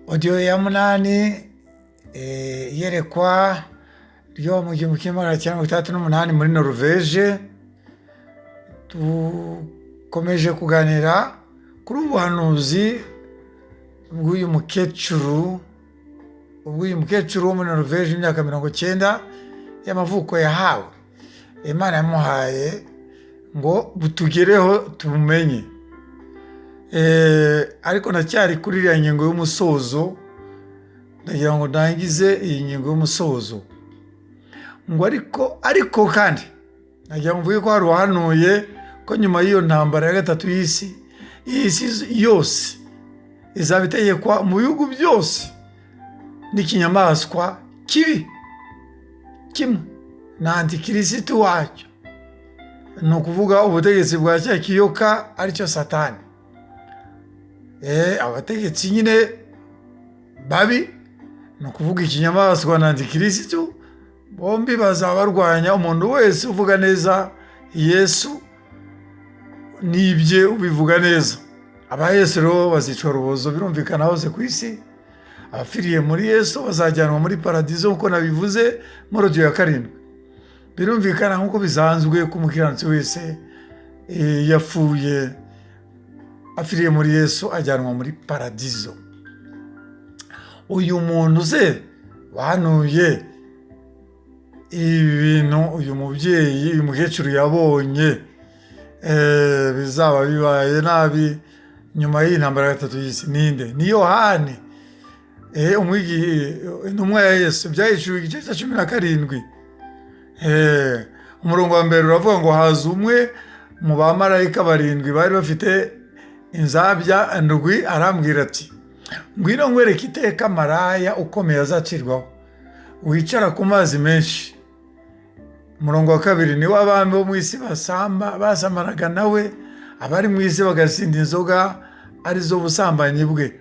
Audio ya munani iyerekwa ryo mu 1968 muri Norvège. Dukomeje kuganira kuri ubuhanuzi bw'uyu mukecuru wo muri Norvège imyaka 90 y'amavuko yahawe. Imana yamuhaye ngo butugereho tumenye. Ariko nacyari kuri iriya ngingo y'umusozo, ndagira ngo ndangize iyi ngingo y'umusozo ngo ariko kandi nagira ngo mvuge ko hari uwahanuye ko nyuma y'iyo ntambara ya gatatu y'isi yose izaba itegekwa mu bihugu byose n'ikinyamaswa kibi kimwe na antikirisitu wacyo, ni ukuvuga ubutegetsi bwa cya kiyoka aricyo Satani. Abategetsi nyine babi, ni ukuvuga ikinyamaswa na antikirisitu, bombi bazaba barwanya umuntu wese uvuga neza Yesu n'ibye ubivuga neza. Aba Yesu rero bazicwa urubozo, birumvikana hose ku isi. Abapfiriye muri Yesu bazajyanwa muri paradizo nk'uko nabivuze muri audio ya 7. Birumvikana nk'uko bisanzwe ko umukiranutsi wese yapfuye afiriye muri Yesu ajyanwa muri paradizo. Uyu muntu ze wahanuye ibintu uyu mubyeyi, uyu mukecuru yabonye bizaba bibaye nabi nyuma y'intambara ya gatatu y'isi, ninde? Ni Yohani, intumwa ya Yesu. Byahishuriwe igice cya 17. Umurongo wa mbere uravuga ngo haza umwe mu bamarayika 7 bari bafite inzabya ndwi, arambwira ati ngwino nkwereke iteka maraya ukomeye azacirwaho, wicara ku mazi menshi. Umurongo wa 2, niwe abami bo mu isi basamaraga nawe, abari mu isi bagasinda inzoga arizo busambanyi bwe.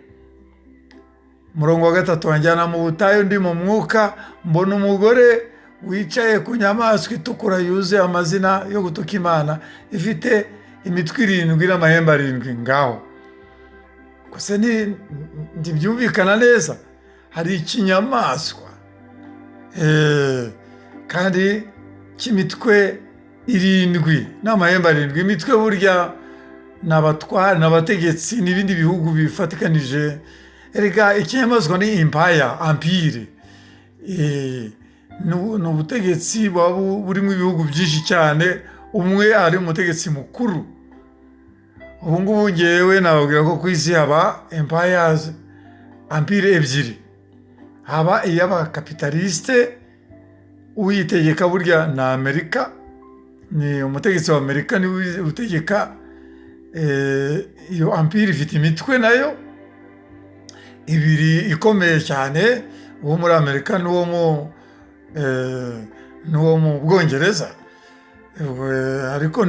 Umurongo wa 3, wanjyana mu butayu ndi mu mwuka, mbona umugore wicaye ku nyamaswa itukura yuzuye amazina yo gutuka Imana, ifite imitwe 7 n'amahembe 7. Ngaho kose ntibyumvikana neza, hari ikinyamaswa kandi cy'imitwe 7 n'amahembe 7. Imitwe burya n'abatwara n'abategetsi n'ibindi bihugu bifatikanije. Erega ikinyamaswa ni empire, ni ubutegetsi burimo ibihugu byinshi cyane. Umwe ari umutegetsi mukuru. Ubu ngubu ngewe nababwira ko ku isi haba empire 2. Haba iy'abakapitaliste, uyitegeka burya na Amerika, ni umutegetsi wa Amerika niwe utegeka. Iyo empire ifite imitwe nayo 2 ikomeye cyane, uwo muri Amerika n'uwo mu Bwongereza. Ariko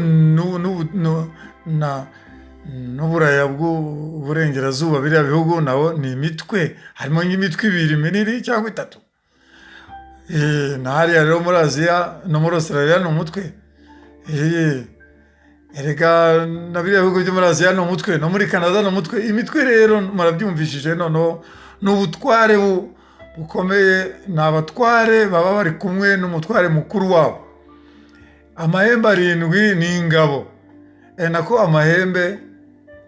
n'uburaya bw'uburengerazuba, biriya bihugu nabo ni imitwe, harimo nk'imitwe 2 minini cyangwa 3. Hariya rero muri Aziya no muri Australia ni umutwe. Erega na biriya bihugu byo muri Aziya ni umutwe, no muri Canada ni umutwe. Imitwe rero murabyumvishije, noneho n'ubutware bukomeye. Ni abatware baba bari kumwe n'umutware mukuru wabo. Amahembe 7 ni ingabo, nako amahembe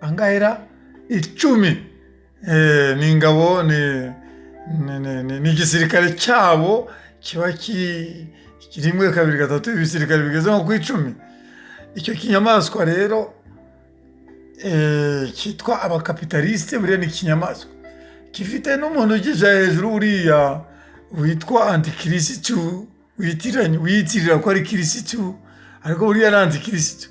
angahera 10 ni ingabo, ni igisirikare cyabo kiba kirimwe 2 3 ibisirikare bigeze nko ku 10. Icyo kinyamaswa rero cyitwa abakapitaliste, buriya ni ikinyamaswa gifite n'umuntu ugije hejuru uriya witwa antikirisitu, wiyitirira ko ari kirisitu, ariko buriya ni antikirisitu.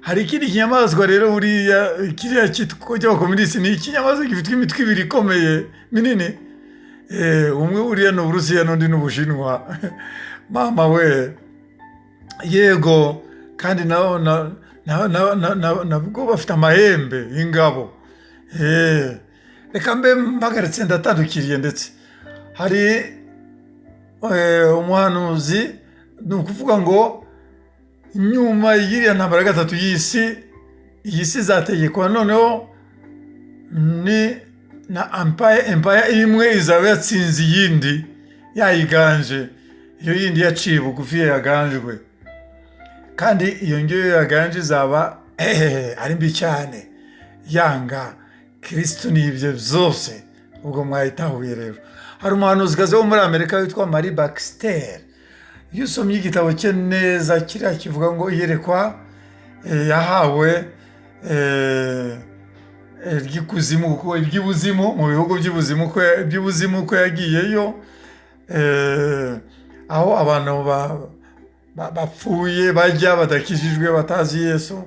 Hari ikindi kinyamaswa rero buriya kiriya cyitwa cy'abakomunisti, ni ikinyamaswa gifite imitwe 2 ikomeye minini. Umwe buriya ni Uburusiya n'undi ni Ubushinwa. Mama we, yego, kandi nabwo bafite amahembe y'ingabo. Reka mbe mpagaritse ndatandukiriye. Ndetse hari umuhanuzi, ni ukuvuga ngo nyuma y'iriya ntambara ya gatatu y'isi, iyi si izategekwa noneho na empire imwe izaba yatsinze iyindi yayiganje, iyo yindi yaciye bugufi yaganjwe, kandi iyo ngiyo yaganje izaba ari mbi cyane, yanga Kristo n'ibyo byose. Ubwo mwayitahuye rero. Hari umuhanuzikazi wo muri Amerika witwa Marie Baxter. Iyo usomye igitabo cye neza, kiriya kivuga ngo iyerekwa yahawe ry'ikuzimu, kuko iby'ubuzimu mu bihugu by'ubuzimu ko yagiyeyo, aho abantu bapfuye bajya badakijijwe, batazi Yesu,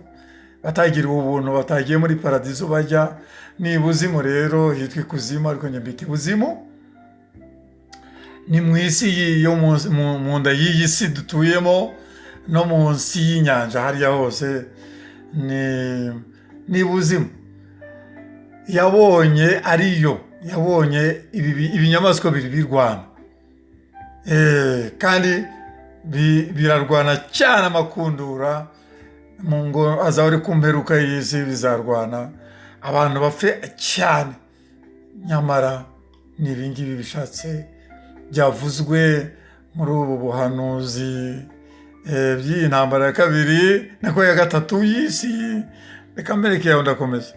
batagiriwe ubuntu, batagiye muri paradizo bajya ni ibuzimu. Rero hitwa ikuzimu, ariko njye mbita ibuzimu. Ni mu isi yo mu nda y'iyi si dutuyemo, no munsi y'inyanja hariya hose ni ibuzimu. Yabonye ibinyamaswa biri birwana, kandi birarwana cyane amakundura, ngo azaba ari ku mperuka y'isi bizarwana, abantu bapfe cyane. Nyamara ni ibingibi bishatse byavuzwe muri ubu buhanuzi by'iyi ntambara ya kabiri nako ya gatatu y'isi. Reka mbereke yawe ndakomeza.